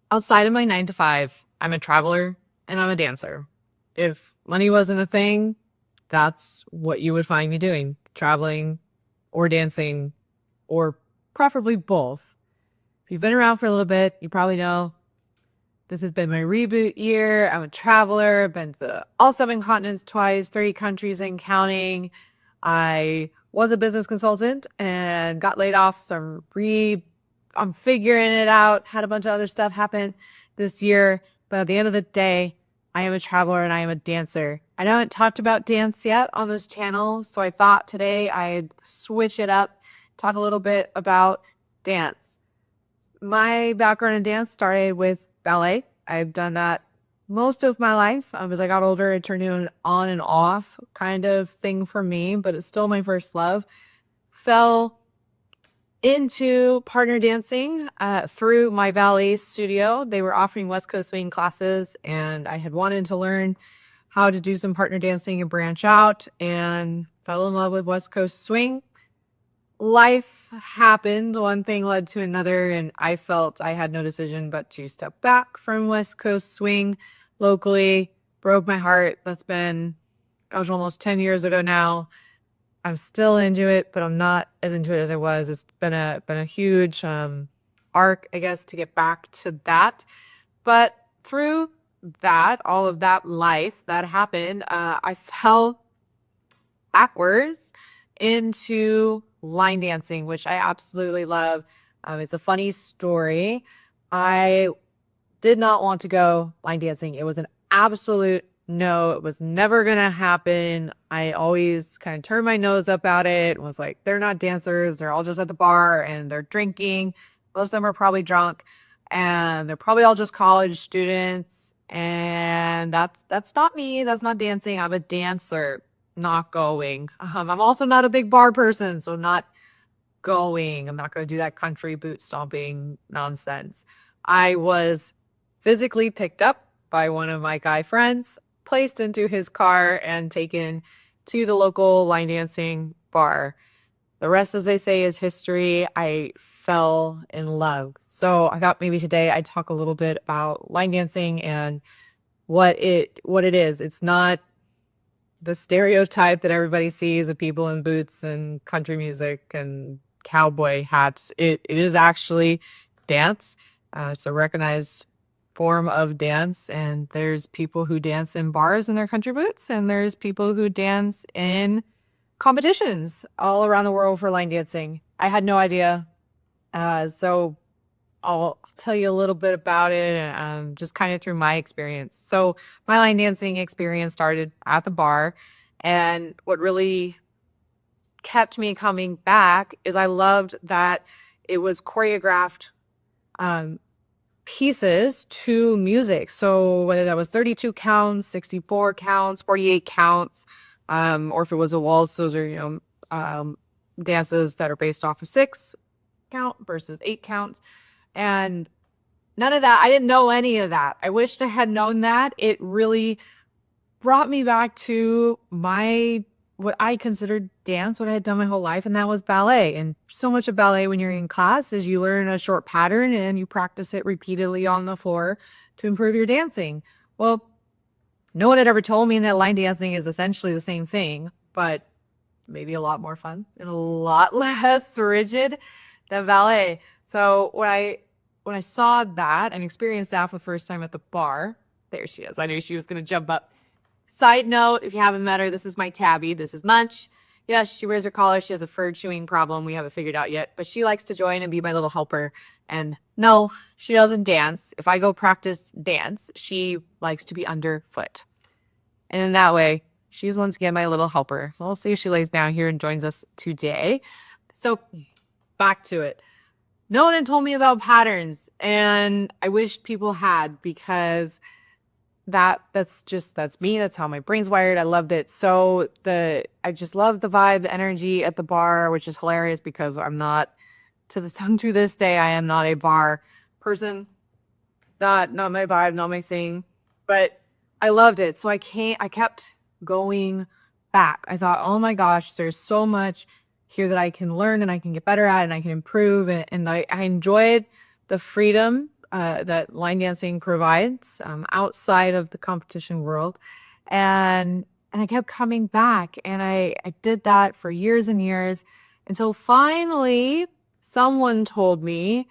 Outside of my 9 to 5, I'm a traveler and I'm a dancer. If money wasn't a thing, that's what you would find me doing, traveling or dancing, or preferably both. If you've been around for a little bit, you probably know this has been my reboot year. I'm a traveler, been to all 7 continents twice, 30 countries and counting. I was a business consultant and got laid off, so I'm figuring it out. Had a bunch of other stuff happen this year, but at the end of the day, I am a traveler and I am a dancer. I haven't talked about dance yet on this channel, so I thought today I'd switch it up, talk a little bit about dance. My background in dance started with ballet. I've done that most of my life. As I got older, it turned into an on and off kind of thing for me, but it's still my first love. Fell into partner dancing through my ballet studio. They were offering West Coast swing classes, and I had wanted to learn how to do some partner dancing and branch out, and fell in love with West Coast swing. Life happened, one thing led to another, and I felt I had no decision but to step back from West Coast swing locally. Broke my heart. That was almost 10 years ago now. I'm still into it, but I'm not as into it as I was. It's been a huge arc, I guess, to get back to that. But through that, all of that life that happened, I fell backwards into line dancing, which I absolutely love. It's a funny story. I did not want to go line dancing. It was an absolute no. It was never going to happen. I always kind of turned my nose up at it and was like, they're not dancers. They're all just at the bar and they're drinking. Most of them are probably drunk and they're probably all just college students. And that's not me. That's not dancing. I'm a dancer, not going. I'm also not a big bar person, so not going. I'm not going to do that country boot stomping nonsense. I was physically picked up by one of my guy friends, placed into his car, and taken to the local line dancing bar. The rest, as they say, is history. I fell in love. So I thought maybe today I'd talk a little bit about line dancing and what it is. It's not the stereotype that everybody sees of people in boots and country music and cowboy hats. It is actually dance. It's a recognized form of dance, and there's people who dance in bars in their country boots, and there's people who dance in competitions all around the world for line dancing. I had no idea. So I'll tell you a little bit about it, just kind of through my experience. So my line dancing experience started at the bar, and what really kept me coming back is I loved that it was choreographed pieces to music. So whether that was 32 counts, 64 counts, 48 counts, or if it was a waltz, those are, dances that are based off of 6 count versus 8 counts. And none of that, I didn't know any of that. I wished I had known that. It really brought me back to what I considered dance, what I had done my whole life, and that was ballet. And so much of ballet when you're in class is you learn a short pattern and you practice it repeatedly on the floor to improve your dancing. Well, no one had ever told me that line dancing is essentially the same thing, but maybe a lot more fun and a lot less rigid than ballet. So when I saw that and experienced that for the first time at the bar, there she is. I knew she was going to jump up. Side note, if you haven't met her, this is my Tabby. This is Munch. Yes, she wears her collar. She has a fur chewing problem. We haven't figured out yet, but she likes to join and be my little helper. And no, she doesn't dance. If I go practice dance, she likes to be underfoot. And in that way, she's once again my little helper. So we'll see if she lays down here and joins us today. So back to it. No one had told me about patterns, and I wish people had, because that's me. That's how my brain's wired. I loved it. So I just love the vibe, the energy at the bar, which is hilarious because I'm not to this day, I am not a bar person. Not my vibe, not my thing. But I loved it. So I kept going back. I thought, oh my gosh, there's so much here that I can learn and I can get better at and I can improve. And I enjoyed the freedom that line dancing provides outside of the competition world. And I kept coming back, and I did that for years and years until finally someone told me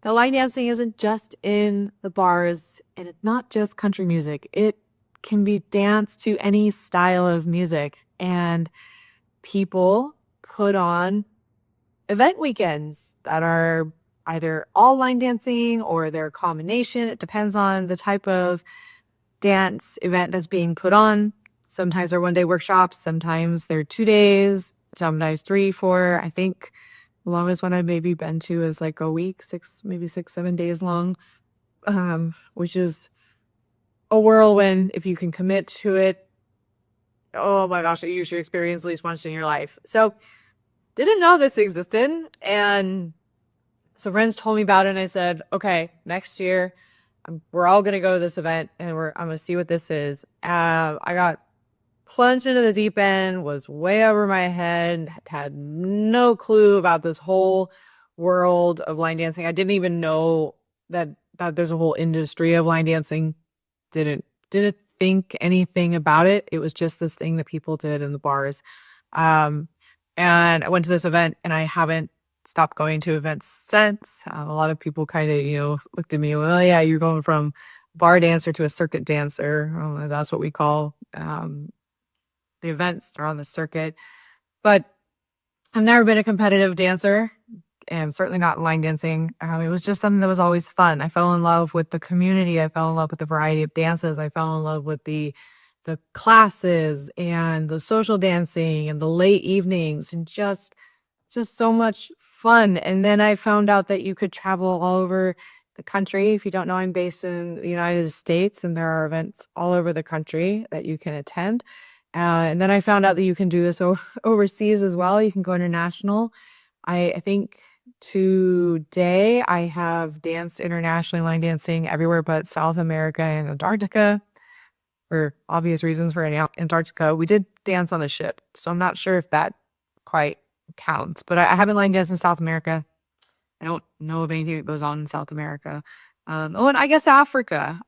that line dancing isn't just in the bars and it's not just country music. It can be danced to any style of music. And people put on event weekends that are either all line dancing or they're a combination. It depends on the type of dance event that's being put on. Sometimes they're 1 day workshops, sometimes they're 2 days, sometimes 3, 4. I think the longest one I've maybe been to is like a week, maybe 6, 7 days long, which is a whirlwind if you can commit to it. Oh my gosh, you should experience at least once in your life. So didn't know this existed. And so friends told me about it, and I said, okay, next year we're all going to go to this event, and I'm going to see what this is. I got plunged into the deep end, was way over my head, had no clue about this whole world of line dancing. I didn't even know that there's a whole industry of line dancing. Didn't think anything about it. It was just this thing that people did in the bars. And I went to this event, and I haven't stopped going to events since. A lot of people kind of, looked at me, well, yeah, you're going from bar dancer to a circuit dancer. That's what we call the events are on the circuit. But I've never been a competitive dancer, and certainly not line dancing. It was just something that was always fun. I fell in love with the community. I fell in love with the variety of dances. I fell in love with the classes and the social dancing and the late evenings, and just so much fun. And then I found out that you could travel all over the country. If you don't know, I'm based in the United States, and there are events all over the country that you can attend. And then I found out that you can do this overseas as well. You can go international. I think today I have danced internationally, line dancing everywhere but South America and Antarctica, for obvious reasons. For Antarctica, we did dance on the ship, so I'm not sure if that quite counts. But I haven't line danced in South America. I don't know of anything that goes on in South America. And I guess Africa.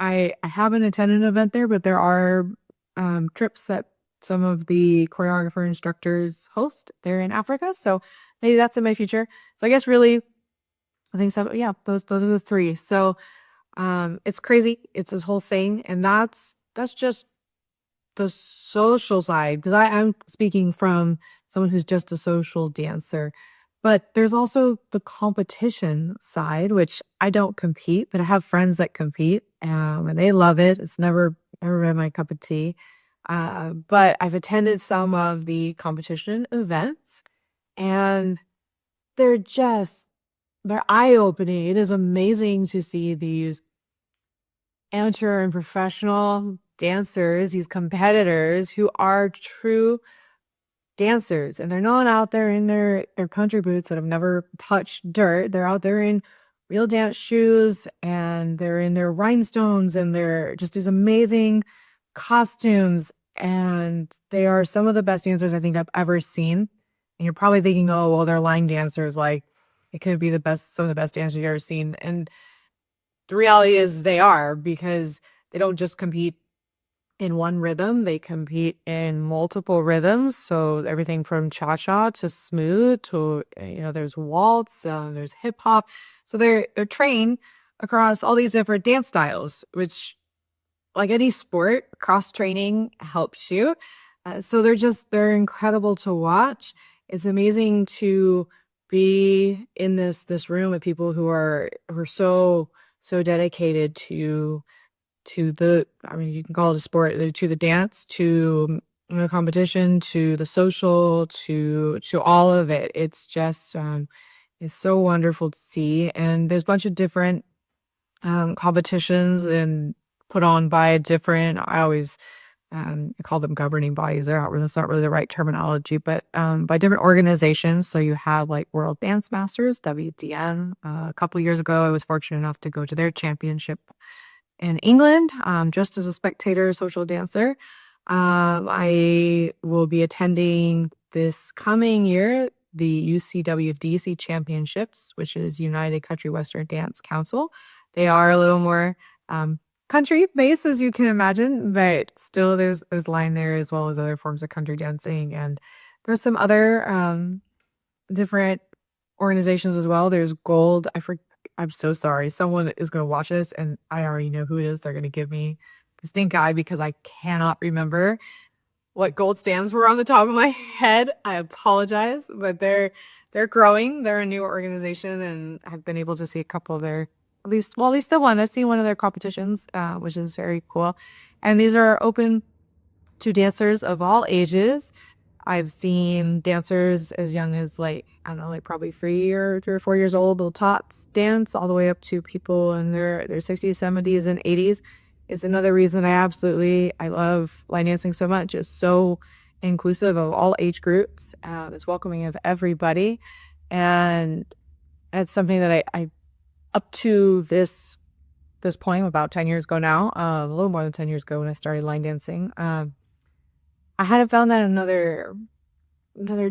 I haven't attended an event there, but there are trips that some of the choreographer instructors host there in Africa. So maybe that's in my future. So I guess really, I think so. Yeah, those are the three. So it's crazy. It's this whole thing, and that's just the social side, because I'm speaking from someone who's just a social dancer. But there's also the competition side, which I don't compete, but I have friends that compete, and they love it. It's never been my cup of tea. But I've attended some of the competition events, and they're eye-opening. It is amazing to see these amateur and professional dancers, these competitors who are true dancers, and they're not out there in their country boots that have never touched dirt. They're out there in real dance shoes, and they're in their rhinestones, and they're just these amazing costumes, and they are some of the best dancers I think I've ever seen. And you're probably thinking, oh, well, they're line dancers, like it could be some of the best dancers you've ever seen. And the reality is they are, because they don't just compete in one rhythm. They compete in multiple rhythms. So everything from cha-cha to smooth to, there's waltz, there's hip hop. So they're trained across all these different dance styles, which, like any sport, cross training helps you. So they're incredible to watch. It's amazing to be in this room with people who are so dedicated to you can call it a sport, to the dance, to the competition, to the social, to all of it. It's just it's so wonderful to see. And there's a bunch of different competitions and put on by I always I call them governing bodies. That's not really the right terminology, but by different organizations. So you have like World Dance Masters, WDN. A couple years ago, I was fortunate enough to go to their championship in England, just as a spectator social dancer. I will be attending this coming year the UCWDC Championships, which is United Country Western Dance Council. They are a little more country based, as you can imagine, but still there's line there as well as other forms of country dancing. And there's some other different organizations as well. There's Gold. I'm so sorry. Someone is going to watch this and I already know who it is. They're going to give me the stink eye because I cannot remember what Gold stands for on the top of my head. I apologize, but they're growing. They're a new organization and I've been able to see a couple of their at least the one. I've seen one of their competitions, which is very cool. And these are open to dancers of all ages. I've seen dancers as young as like, I don't know, like probably 3 or 4 years old, little tots dance all the way up to people in their 60s, 70s, and 80s. It's another reason I love line dancing so much. It's so inclusive of all age groups. It's welcoming of everybody. And it's something that I up to this point, about 10 years ago now, a little more than 10 years ago when I started line dancing, I hadn't found that another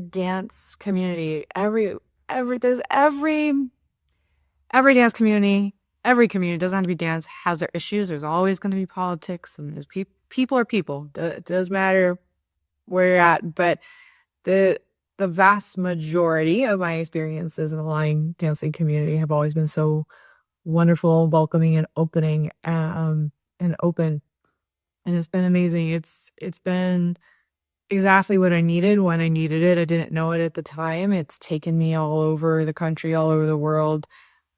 dance community. Every dance community, every community, doesn't have to be dance, has their issues. There's always going to be politics, and there's people are people. It does matter where you're at, but the vast majority of my experiences in the line dancing community have always been so wonderful, welcoming, and opening, and open, and it's been amazing. It's been exactly what I needed when I needed it. I didn't know it at the time. It's taken me all over the country, all over the world.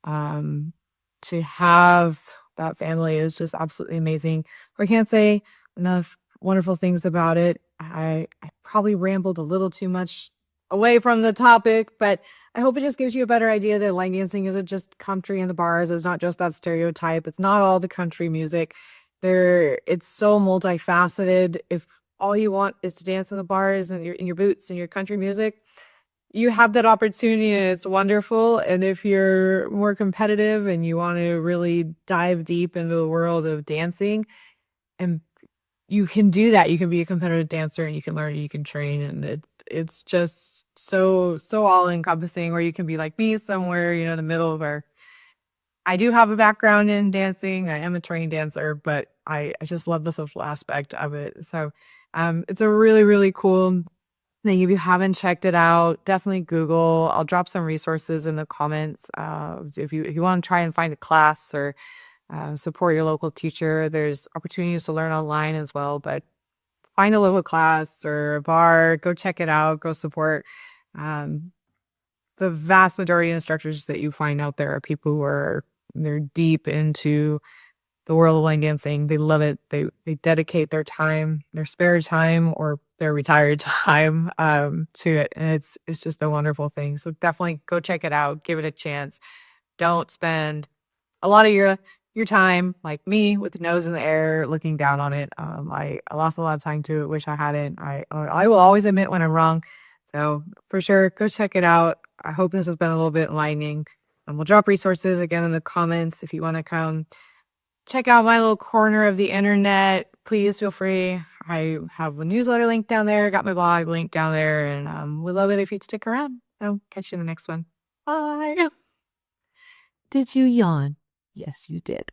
To have that family is just absolutely amazing. I can't say enough wonderful things about it. I probably rambled a little too much away from the topic, but I hope it just gives you a better idea that line dancing isn't just country in the bars. It's not just that stereotype. It's not all the country music. It's so multifaceted. If all you want is to dance in the bars and in your boots and your country music, you have that opportunity and it's wonderful. And if you're more competitive and you want to really dive deep into the world of dancing, and you can do that. You can be a competitive dancer and you can learn, you can train, and it's just so all encompassing. Or you can be like me, somewhere, in the middle of our I do have a background in dancing. I am a trained dancer, but I just love the social aspect of it. So it's a really, really cool thing. If you haven't checked it out, definitely Google. I'll drop some resources in the comments. If you want to try and find a class or support your local teacher, there's opportunities to learn online as well. But find a local class or a bar, go check it out, go support. The vast majority of instructors that you find out there are people who they're deep into the world of line dancing. They love it. They dedicate their time, their spare time, or their retired time to it, and it's just a wonderful thing. So definitely go check it out. Give it a chance. Don't spend a lot of your time like me with the nose in the air looking down on it. I lost a lot of time to it. Wish I hadn't. I will always admit when I'm wrong. So for sure, go check it out. I hope this has been a little bit enlightening. We'll drop resources again in the comments if you want to come check out my little corner of the internet. Please feel free. I have a newsletter link down there, got my blog link down there, and we'd love it if you'd stick around. So catch you in the next one. Bye. Did you yawn? Yes, you did.